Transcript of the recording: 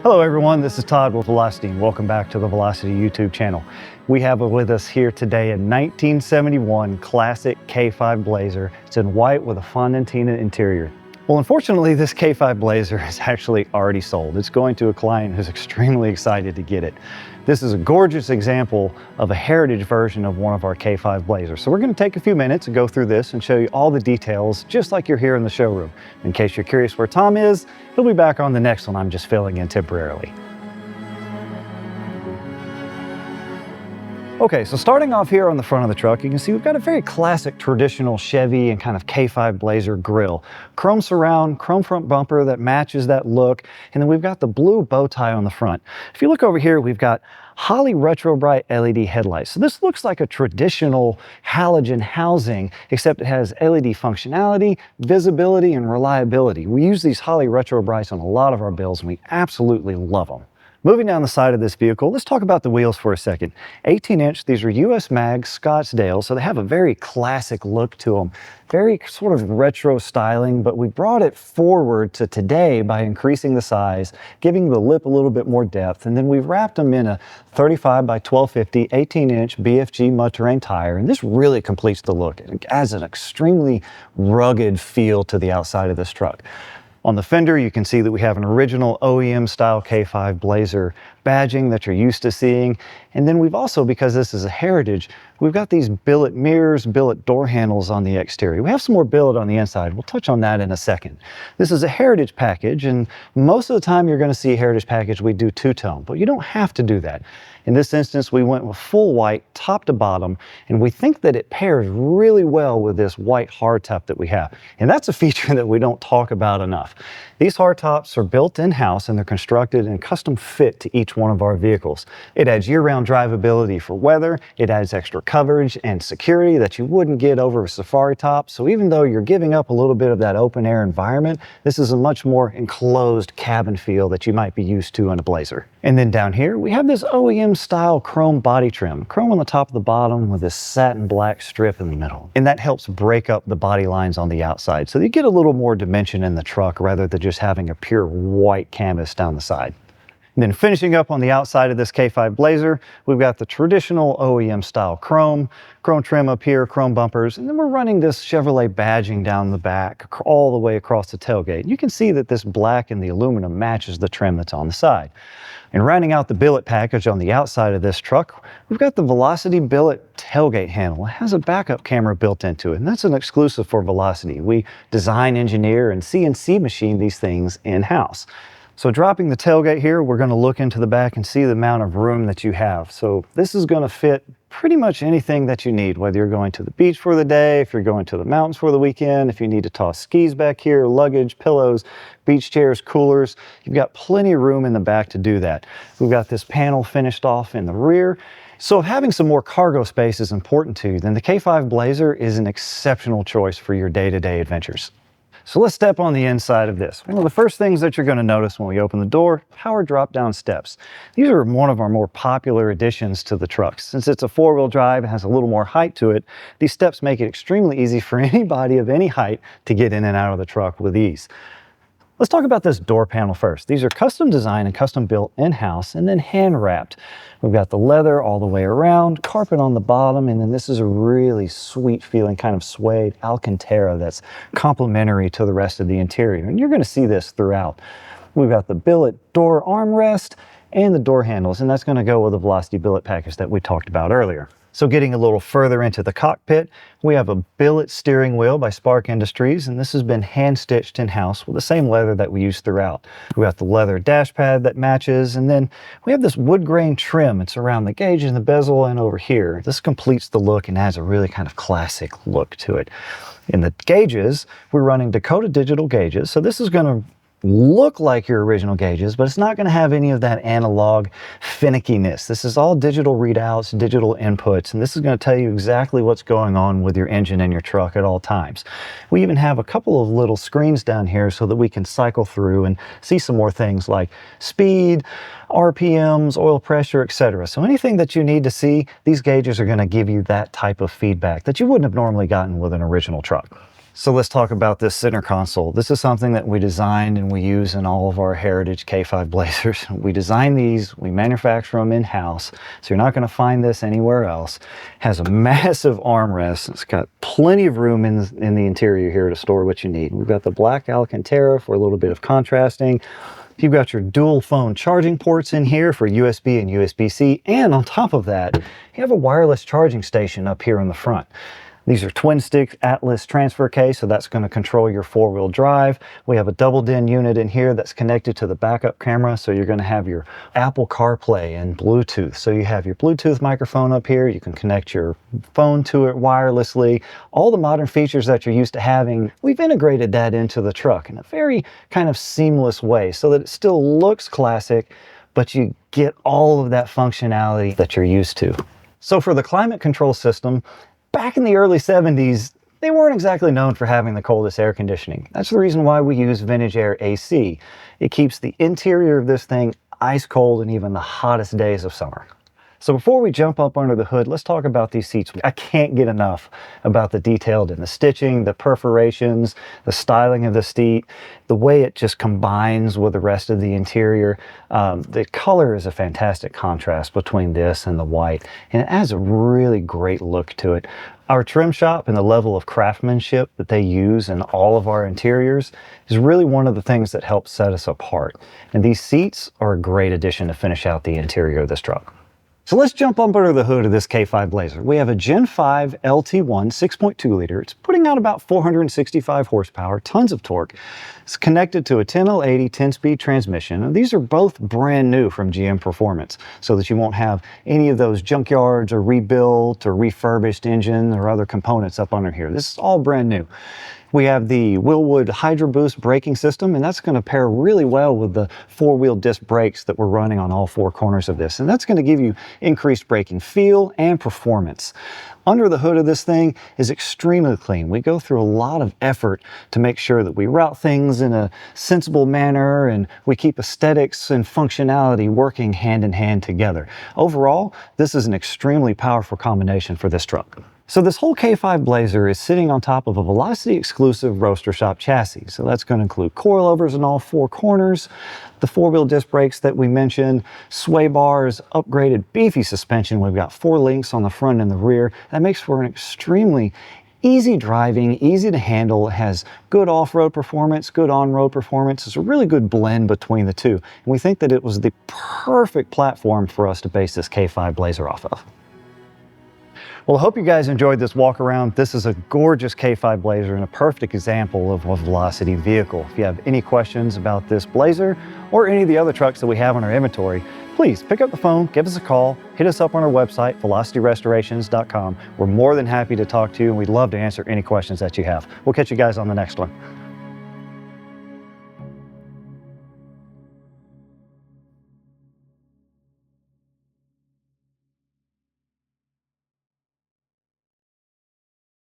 Hello everyone, this is Todd with Velocity and welcome back to the Velocity YouTube channel. We have with us here today a 1971 classic K5 Blazer. It's in white with a Fondantina interior. Well, unfortunately, this K5 Blazer is actually already sold. It's going to a client who's extremely excited to get it. This is a gorgeous example of a heritage version of one of our K5 Blazers. So we're going to take a few minutes and go through this and show you all the details, just like you're here in the showroom. In case you're curious where Tom is, he'll be back on the next one. I'm just filling in temporarily. Okay, so starting off here on the front of the truck, you can see we've got a very classic traditional Chevy and kind of K5 Blazer grille. Chrome surround, chrome front bumper that matches that look, and then we've got the blue bow tie on the front. If you look over here, we've got Holley Retro Bright LED headlights. So this looks like a traditional halogen housing, except it has LED functionality, visibility, and reliability. We use these Holley Retro Brights on a lot of our builds, and we absolutely love them. Moving down the side of this vehicle, let's talk about the wheels for a second. 18-inch, these are US Mag Scottsdale, so they have a very classic look to them. Very sort of retro styling, but we brought it forward to today by increasing the size, giving the lip a little bit more depth, and then we've wrapped them in a 35 by 1250 18-inch BFG mud-terrain tire, and this really completes the look. It adds an extremely rugged feel to the outside of this truck. On the fender, you can see that we have an original OEM style K5 Blazer badging that you're used to seeing. And then we've also, because this is a heritage, we've got these billet mirrors, billet door handles on the exterior. We have some more billet on the inside. We'll touch on that in a second. This is a heritage package, and most of the time you're going to see a heritage package, we do two-tone, but you don't have to do that. In this instance, we went with full white, top to bottom, and we think that it pairs really well with this white hardtop that we have. And that's a feature that we don't talk about enough. These hardtops are built in-house and they're constructed and custom fit to each one of our vehicles. It adds year-round drivability for weather, it adds extra coverage and security that you wouldn't get over a safari top. So even though you're giving up a little bit of that open air environment, this is a much more enclosed cabin feel that you might be used to in a Blazer. And then down here, we have this OEM style chrome body trim. Chrome on the top of the bottom with this satin black strip in the middle. And that helps break up the body lines on the outside. So you get a little more dimension in the truck rather than just having a pure white canvas down the side. And then finishing up on the outside of this K5 Blazer, we've got the traditional OEM style chrome trim up here, chrome bumpers, and then we're running this Chevrolet badging down the back all the way across the tailgate. You can see that this black and the aluminum matches the trim that's on the side. And rounding out the billet package on the outside of this truck, we've got the Velocity billet tailgate handle. It has a backup camera built into it, and that's an exclusive for Velocity. We design, engineer, and CNC machine these things in-house. So dropping the tailgate here, we're going to look into the back and see the amount of room that you have. So this is going to fit pretty much anything that you need, whether you're going to the beach for the day, if you're going to the mountains for the weekend, if you need to toss skis back here, luggage, pillows, beach chairs, coolers. You've got plenty of room in the back to do that. We've got this panel finished off in the rear. So if having some more cargo space is important to you, then the K5 Blazer is an exceptional choice for your day-to-day adventures. So let's step on the inside of this. One of the first things that you're going to notice when we open the door, power drop-down steps. These are one of our more popular additions to the trucks. Since it's a four-wheel drive and has a little more height to it, these steps make it extremely easy for anybody of any height to get in and out of the truck with ease. Let's talk about this door panel first. These are custom designed and custom built in-house and then hand wrapped. We've got the leather all the way around, carpet on the bottom, and then this is a really sweet feeling kind of suede Alcantara that's complementary to the rest of the interior. And you're going to see this throughout. We've got the billet door armrest and the door handles, and that's going to go with the Velocity billet package that we talked about earlier. So getting a little further into the cockpit, we have a billet steering wheel by Spark Industries, and this has been hand-stitched in-house with the same leather that we use throughout. We got the leather dash pad that matches, and then we have this wood grain trim. It's around the gauge and the bezel and over here. This completes the look and adds a really kind of classic look to it. In the gauges, we're running Dakota digital gauges, so this is going to look like your original gauges, but it's not going to have any of that analog finickiness. This is all digital readouts, digital inputs, and this is going to tell you exactly what's going on with your engine and your truck at all times. We even have a couple of little screens down here so that we can cycle through and see some more things like speed, RPMs, oil pressure, etc. So anything that you need to see, these gauges are going to give you that type of feedback that you wouldn't have normally gotten with an original truck. So let's talk about this center console. This is something that we designed and we use in all of our heritage K5 Blazers. We design these, we manufacture them in-house, so you're not going to find this anywhere else. It has a massive armrest. It's got plenty of room in the interior here to store what you need. We've got the black Alcantara for a little bit of contrasting. You've got your dual phone charging ports in here for USB and USB-C, and on top of that, you have a wireless charging station up here in the front. These are twin stick Atlas transfer case, so that's going to control your four-wheel drive. We have a double DIN unit in here that's connected to the backup camera, so you're going to have your Apple CarPlay and Bluetooth. So you have your Bluetooth microphone up here, you can connect your phone to it wirelessly. All the modern features that you're used to having, we've integrated that into the truck in a very kind of seamless way so that it still looks classic, but you get all of that functionality that you're used to. So for the climate control system, back in the early 70s, they weren't exactly known for having the coldest air conditioning. That's the reason why we use Vintage Air AC. It keeps the interior of this thing ice cold in even the hottest days of summer. So before we jump up under the hood, let's talk about these seats. I can't get enough about the detail in the stitching, the perforations, the styling of the seat, the way it just combines with the rest of the interior. The color is a fantastic contrast between this and the white, and it adds a really great look to it. Our trim shop and the level of craftsmanship that they use in all of our interiors is really one of the things that helps set us apart. And these seats are a great addition to finish out the interior of this truck. So let's jump up under the hood of this K5 Blazer. We have a Gen 5 LT1 6.2 liter. It's putting out about 465 horsepower, tons of torque. It's connected to a 10L80 10-speed transmission. And these are both brand new from GM Performance, so that you won't have any of those junkyards or rebuilt or refurbished engine or other components up under here. This is all brand new. We have the Willwood Hydro Boost braking system, and that's going to pair really well with the four-wheel disc brakes that we're running on all four corners of this. And that's going to give you increased braking feel and performance. Under the hood of this thing is extremely clean. We go through a lot of effort to make sure that we route things in a sensible manner and we keep aesthetics and functionality working hand in hand together. Overall, this is an extremely powerful combination for this truck. So this whole K5 Blazer is sitting on top of a Velocity exclusive Roadster Shop chassis. So that's going to include coilovers in all four corners, the four-wheel disc brakes that we mentioned, sway bars, upgraded beefy suspension. We've got 4 links on the front and the rear. That makes for an extremely easy driving, easy to handle. It has good off-road performance, good on-road performance. It's a really good blend between the two. And we think that it was the perfect platform for us to base this K5 Blazer off of. Well, I hope you guys enjoyed this walk around. This is a gorgeous K5 Blazer and a perfect example of a Velocity vehicle. If you have any questions about this Blazer or any of the other trucks that we have in our inventory, please pick up the phone, give us a call, hit us up on our website, velocityrestorations.com. We're more than happy to talk to you, and we'd love to answer any questions that you have. We'll catch you guys on the next one.